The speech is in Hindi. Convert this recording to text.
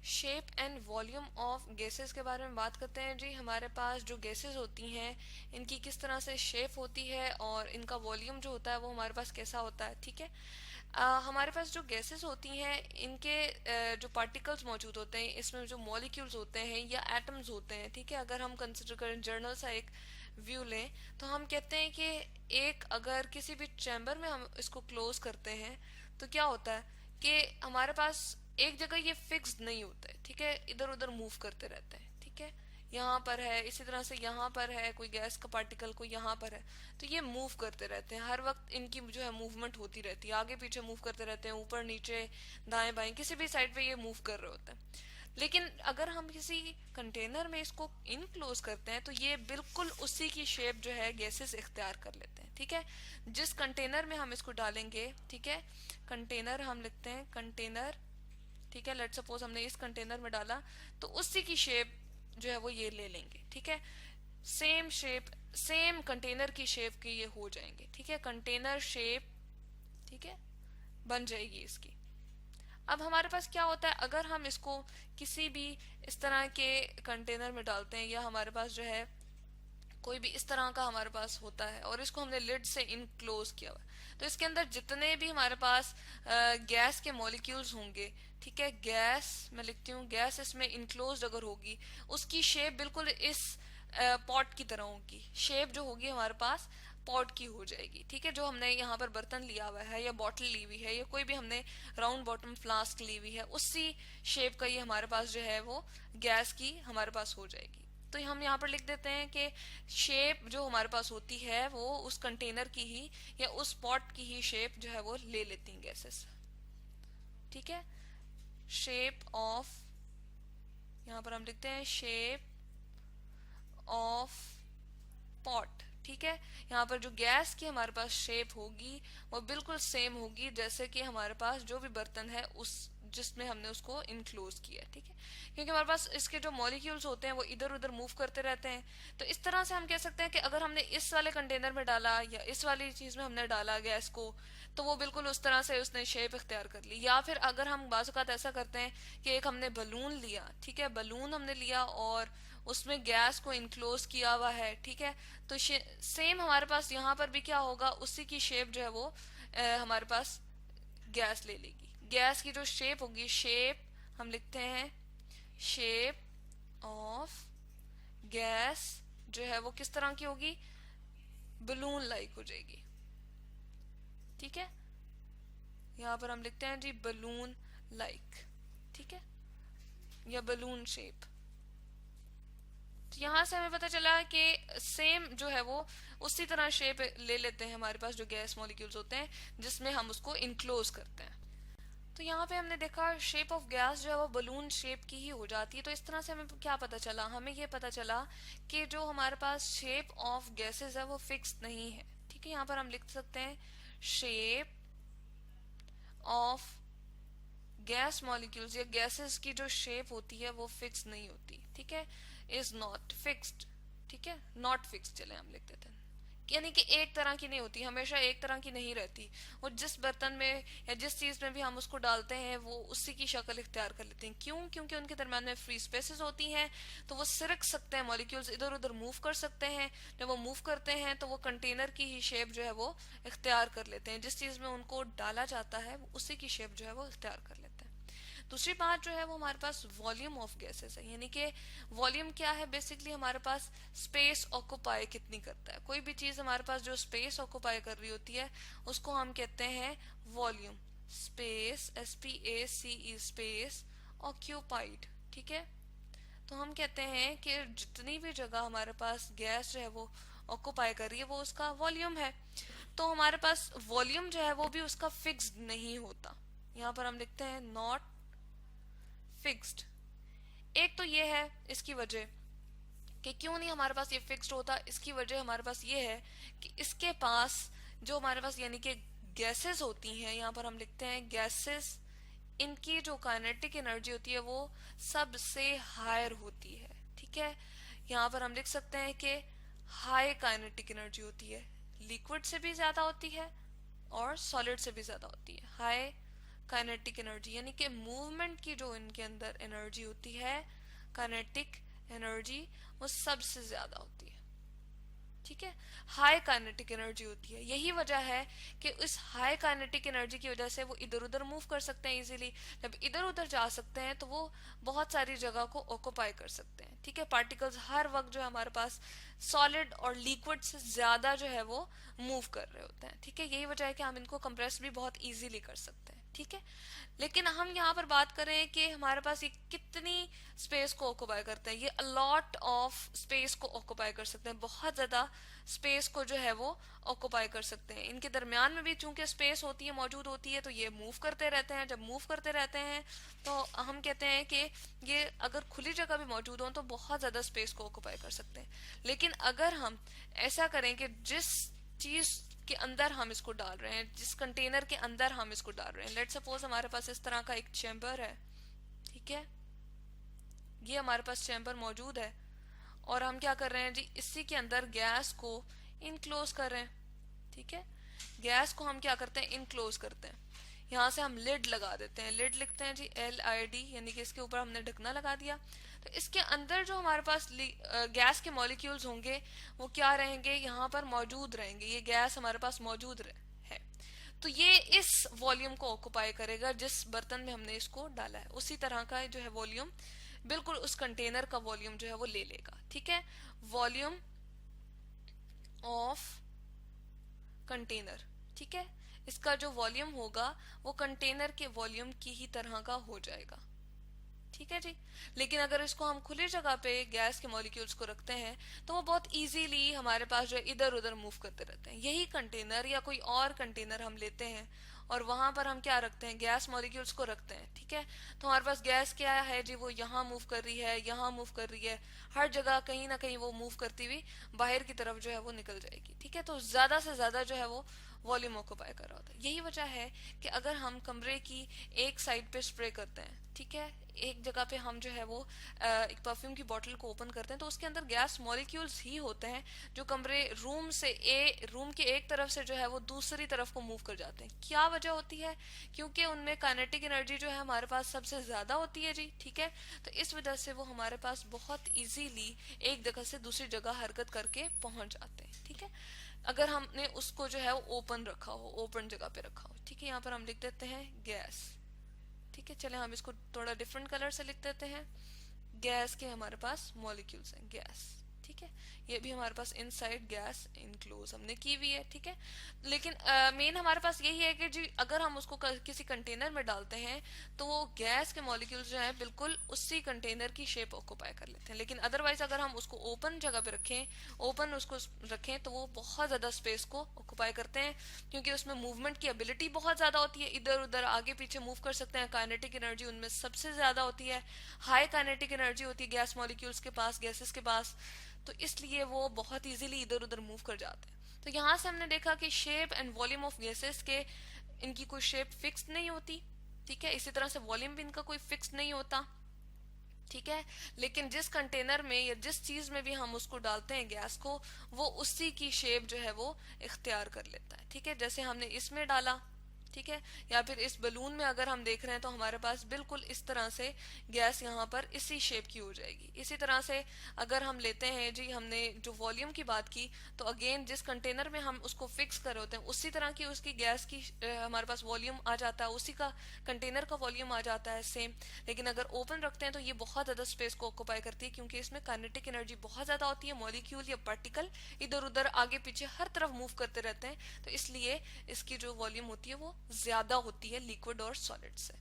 Shape and volume of gases के बारे में बात करते हैं जी। हमारे पास जो गैसेस होती हैं इनकी किस तरह से शेप होती है और इनका वॉल्यूम जो होता है वो हमारे पास कैसा होता है, ठीक है। हमारे पास जो गैसेस होती हैं इनके जो पार्टिकल्स मौजूद होते हैं, इसमें जो मॉलिक्यूल्स होते हैं या एटम्स होते हैं, ठीक है। अगर हम कंसिडर करें जर्नल सा एक व्यू लें तो हम कहते हैं कि एक अगर किसी भी चैम्बर में हम इसको क्लोज करते हैं तो क्या होता है कि हमारे पास एक जगह ये फिक्स्ड नहीं होता है, ठीक है। इधर उधर मूव करते रहते हैं, ठीक है। यहाँ पर है, इसी तरह से यहाँ पर है कोई गैस का पार्टिकल, कोई यहाँ पर है, तो ये मूव करते रहते हैं। हर वक्त इनकी जो है मूवमेंट होती रहती है, आगे पीछे मूव करते रहते हैं, ऊपर नीचे दाएं बाएं किसी भी साइड पे ये मूव कर रहे होते हैं। लेकिन अगर हम किसी कंटेनर में इसको इनक्लोज करते हैं तो ये बिल्कुल उसी की शेप जो है गैसेस इख्तियार कर लेते हैं, ठीक है। जिस कंटेनर में हम इसको डालेंगे, ठीक है, कंटेनर हम लिखते हैं कंटेनर, ठीक है। लेट सपोज हमने इस कंटेनर में डाला तो उसी की शेप जो है वो ये ले लेंगे, ठीक है। सेम शेप, सेम कंटेनर की शेप के ये हो जाएंगे, ठीक है। कंटेनर शेप, ठीक है, बन जाएगी इसकी। अब हमारे पास क्या होता है, अगर हम इसको किसी भी इस तरह के कंटेनर में डालते हैं या हमारे पास जो है कोई भी इस तरह का हमारे पास होता है और इसको हमने लिड से इनक्लोज किया हुआ है, तो इसके अंदर जितने भी हमारे पास गैस के मॉलिक्यूल्स होंगे, ठीक है, गैस मैं लिखती हूँ, गैस इसमें इनक्लोज अगर होगी उसकी शेप बिल्कुल इस पॉट की तरह होगी। शेप जो होगी हमारे पास पॉट की हो जाएगी, ठीक है। जो हमने यहाँ पर बर्तन लिया हुआ है या बॉटल ली हुई है या कोई भी हमने राउंड बॉटम फ्लास्क ली हुई है, उसी शेप का ये हमारे पास जो है वो गैस की हमारे पास हो जाएगी। तो हम यहाँ पर लिख देते हैं कि शेप जो हमारे पास होती है वो उस कंटेनर की ही या उस पॉट की ही शेप जो है वो ले लेती हैं गैसेस, ठीक है। शेप ऑफ, यहाँ पर हम लिखते हैं शेप ऑफ पॉट, ठीक है। यहाँ पर जो गैस की हमारे पास शेप होगी वो बिल्कुल सेम होगी जैसे कि हमारे पास जो भी बर्तन है उस जिसमें हमने उसको इनक्लोज किया, ठीक है। क्योंकि हमारे पास इसके जो मॉलिक्यूल्स होते हैं वो इधर उधर मूव करते रहते हैं, तो इस तरह से हम कह सकते हैं कि अगर हमने इस वाले कंटेनर में डाला या इस वाली चीज में हमने डाला गैस को, तो वो बिल्कुल उस तरह से उसने शेप इख्तियार कर ली। या फिर अगर हम बाज़ औक़ात ऐसा करते हैं कि एक हमने बलून लिया, ठीक है, बलून हमने लिया और उसमें गैस को इनक्लोज किया हुआ है, ठीक है, तो सेम हमारे पास यहाँ पर भी क्या होगा, उसी की शेप जो है वो हमारे पास गैस ले लेगी। गैस की जो शेप होगी, शेप हम लिखते हैं शेप ऑफ गैस जो है वो किस तरह की होगी, बलून लाइक हो जाएगी, ठीक है। यहाँ पर हम लिखते हैं जी बलून लाइक, ठीक है, या बलून शेप। तो यहाँ से हमें पता चला कि सेम जो है वो उसी तरह शेप ले लेते हैं हमारे पास जो गैस मॉलिक्यूल्स होते हैं जिसमें हम उसको इनक्लोज करते हैं। तो यहाँ पे हमने देखा शेप ऑफ गैस जो है वो बलून शेप की ही हो जाती है। तो इस तरह से हमें क्या पता चला, हमें ये पता चला कि जो हमारे पास शेप ऑफ गैसेस है वो फिक्स नहीं है, ठीक है। यहाँ पर हम लिख सकते हैं शेप ऑफ गैस मॉलिक्यूल्स या गैसेस की जो शेप होती है वो फिक्स नहीं होती, ठीक है, इज नॉट फिक्स्ड, ठीक है, नॉट फिक्स्ड चले हम लिख देते हैं। यानी कि एक तरह की नहीं होती, हमेशा एक तरह की नहीं रहती। वो जिस बर्तन में या जिस चीज में भी हम उसको डालते हैं वो उसी की शक्ल इख्तियार कर लेते हैं। क्यों? क्योंकि उनके दरम्यान में फ्री स्पेसेस होती हैं, तो वो सिरक सकते हैं, मॉलिक्यूल्स इधर उधर मूव कर सकते हैं। जब वो मूव करते हैं तो वो कंटेनर की ही शेप जो है वो इख्तियार कर लेते हैं। जिस चीज में उनको डाला जाता है वो उसी की शेप जो है वो इख्तियार कर लेते हैं। दूसरी बात जो है वो हमारे पास वॉल्यूम ऑफ गैसेस है, यानी कि वॉल्यूम क्या है, बेसिकली हमारे पास स्पेस ऑक्यूपाई कितनी करता है। कोई भी चीज हमारे पास जो स्पेस ऑक्यूपाई कर रही होती है उसको हम कहते हैं volume. Space, SPACE, space occupied, ठीक है। तो हम कहते हैं कि जितनी भी जगह हमारे पास गैस जो है वो ऑक्यूपाई कर रही है वो उसका वॉल्यूम है। तो हमारे पास वॉल्यूम जो है वो भी उसका फिक्स्ड नहीं होता। यहाँ पर हम लिखते हैं नॉट फिक्स्ड। एक तो ये है इसकी वजह कि क्यों नहीं हमारे पास ये फिक्स्ड होता, इसकी वजह हमारे पास ये है कि इसके पास जो हमारे पास यानी कि गैसेस होती हैं, यहाँ पर हम लिखते हैं गैसेस, इनकी जो काइनेटिक एनर्जी होती है वो सबसे हायर होती है, ठीक है। यहाँ पर हम लिख सकते हैं कि हाई काइनेटिक एनर्जी होती है, लिक्विड से भी ज्यादा होती है और सॉलिड से भी ज्यादा होती है। हाई काइनेटिक एनर्जी, यानी कि मूवमेंट की जो इनके अंदर एनर्जी होती है, काइनेटिक एनर्जी, वो सबसे ज्यादा होती है। ठीक है, हाई काइनेटिक एनर्जी होती है। यही वजह है कि इस हाई काइनेटिक एनर्जी की वजह से वो इधर उधर मूव कर सकते हैं इजीली। जब इधर उधर जा सकते हैं तो वो बहुत सारी जगह को ऑक्यूपाई कर सकते हैं। ठीक है, पार्टिकल्स हर वक्त जो है हमारे पास सॉलिड और लिक्विड से ज्यादा जो है वो मूव कर रहे होते हैं। ठीक है, यही वजह है कि हम इनको कंप्रेस भी बहुत इजीली कर सकते हैं। ठीक है, लेकिन हम यहाँ पर बात करें कि हमारे पास ये कितनी स्पेस को ऑक्यूपाई करते हैं। ये अलॉट ऑफ स्पेस को ऑक्यूपाई कर सकते हैं, बहुत ज्यादा स्पेस को जो है वो ऑक्यूपाई कर सकते हैं। इनके दरमियान में भी चूंकि स्पेस होती है, मौजूद होती है, तो ये मूव करते रहते हैं। जब मूव करते रहते हैं तो हम कहते हैं कि ये अगर खुली जगह भी मौजूद हो तो बहुत ज्यादा स्पेस को ऑक्यूपाई कर सकते हैं। लेकिन अगर हम ऐसा करें कि जिस चीज के अंदर हम इसको डाल रहे हैं, जिस कंटेनर के अंदर हम इसको डाल रहे हैं, लेट सपोज हमारे पास इस तरह का एक चैम्बर है। ठीक है, ये हमारे पास चैम्बर मौजूद है और हम क्या कर रहे हैं जी, इसी के अंदर गैस को इनक्लोज कर रहे हैं। ठीक है, गैस को हम क्या करते हैं, इनक्लोज करते हैं। यहाँ से हम लिड लगा देते हैं, लिड लिखते हैं जी LID, यानी कि इसके ऊपर हमने ढकना लगा दिया। तो इसके अंदर जो हमारे पास गैस के मॉलिक्यूल्स होंगे वो क्या रहेंगे, यहाँ पर मौजूद रहेंगे। ये गैस हमारे पास मौजूद है, तो ये इस वॉल्यूम को ऑक्युपाई करेगा जिस बर्तन में हमने इसको डाला है। उसी तरह का जो है वॉल्यूम बिल्कुल उस कंटेनर का वॉल्यूम जो है वो ले लेगा। ठीक है, वॉल्यूम ऑफ कंटेनर। ठीक है, इसका जो वॉल्यूम होगा वो कंटेनर के वॉल्यूम की ही तरह का हो जाएगा। ठीक है जी, लेकिन अगर इसको हम खुली जगह पे गैस के मॉलिक्यूल्स को रखते हैं तो वो बहुत इजीली हमारे पास जो है इधर उधर मूव करते रहते हैं। यही कंटेनर या कोई और कंटेनर हम लेते हैं और वहां पर हम क्या रखते हैं, गैस मॉलिक्यूल्स को रखते हैं। ठीक है, तो हमारे पास गैस क्या है जी, वो यहाँ मूव कर रही है, यहाँ मूव कर रही है, हर जगह कहीं ना कहीं वो मूव करती हुई बाहर की तरफ जो है वो निकल जाएगी। ठीक है, तो ज्यादा से ज्यादा जो है वो वॉल्यूम ऑक्युपाई कर रहा होता है। यही वजह है कि अगर हम कमरे की एक साइड पे स्प्रे करते हैं, ठीक है, एक जगह पे हम जो है वो एक परफ्यूम की बोतल को ओपन करते हैं तो उसके अंदर गैस मॉलिक्यूल्स ही होते हैं जो कमरे रूम के एक तरफ से जो है वो दूसरी तरफ को मूव कर जाते हैं। क्या वजह होती है, क्योंकि उनमें काइनेटिक एनर्जी जो है हमारे पास सबसे ज्यादा होती है जी। ठीक है, तो इस वजह से वो हमारे पास बहुत इजीली एक जगह से दूसरी जगह हरकत करके पहुंच जाते हैं। ठीक है, अगर हमने उसको जो है वो ओपन रखा हो, ओपन जगह पे रखा हो। ठीक है, यहाँ पर हम लिख देते हैं गैस। ठीक है, चले हम इसको थोड़ा डिफरेंट कलर से लिख देते हैं। गैस के हमारे पास मॉलिक्यूल्स हैं, गैस। ठीक है, ये भी हमारे पास इनसाइड गैस इनक्लोज हमने की हुई है। ठीक है, लेकिन मेन हमारे पास यही है कि जी अगर हम उसको किसी कंटेनर में डालते हैं तो वो गैस के मॉलिक्यूल्स जो है बिल्कुल उसी कंटेनर की शेप ऑक्युपाई कर लेते हैं। लेकिन अदरवाइज अगर हम उसको ओपन जगह पे रखें, ओपन उसको रखें, तो वो बहुत ज्यादा स्पेस को ऑक्युपाई करते हैं क्योंकि उसमें मूवमेंट की एबिलिटी बहुत ज्यादा होती है, इधर उधर आगे पीछे मूव कर सकते हैं। काइनेटिक एनर्जी उनमें सबसे ज्यादा होती है, हाई काइनेटिक एनर्जी होती है गैस मॉलिक्यूल्स के पास, गैसेस के पास, तो इसलिए वो बहुत इजीली इधर उधर मूव कर जाते हैं। तो यहाँ से हमने देखा कि shape and volume of gases के इनकी कोई शेप फिक्स नहीं होती। ठीक है, इसी तरह से वॉल्यूम भी इनका कोई फिक्स नहीं होता। ठीक है, लेकिन जिस कंटेनर में या जिस चीज में भी हम उसको डालते हैं गैस को, वो उसी की शेप जो है वो इख्तियार कर लेता है। ठीक है, जैसे हमने इसमें डाला, ठीक है, या फिर इस बलून में अगर हम देख रहे हैं तो हमारे पास बिल्कुल इस तरह से गैस यहाँ पर इसी शेप की हो जाएगी। इसी तरह से अगर हम लेते हैं जी, हमने जो वॉल्यूम की बात की, तो अगेन जिस कंटेनर में हम उसको फिक्स कर होते हैं उसी तरह की उसकी गैस की हमारे पास वॉल्यूम आ जाता है, उसी का कंटेनर का वॉल्यूम आ जाता है सेम। लेकिन अगर ओपन रखते हैं तो ये बहुत ज्यादा स्पेस को ऑक्युपाई करती है क्योंकि इसमें काइनेटिक एनर्जी बहुत ज्यादा होती है, मॉलिक्यूल या पार्टिकल इधर उधर आगे पीछे हर तरफ मूव करते रहते हैं, तो इसलिए इसकी जो वॉल्यूम होती है वो ज्यादा होती है लिक्विड और सॉलिड से।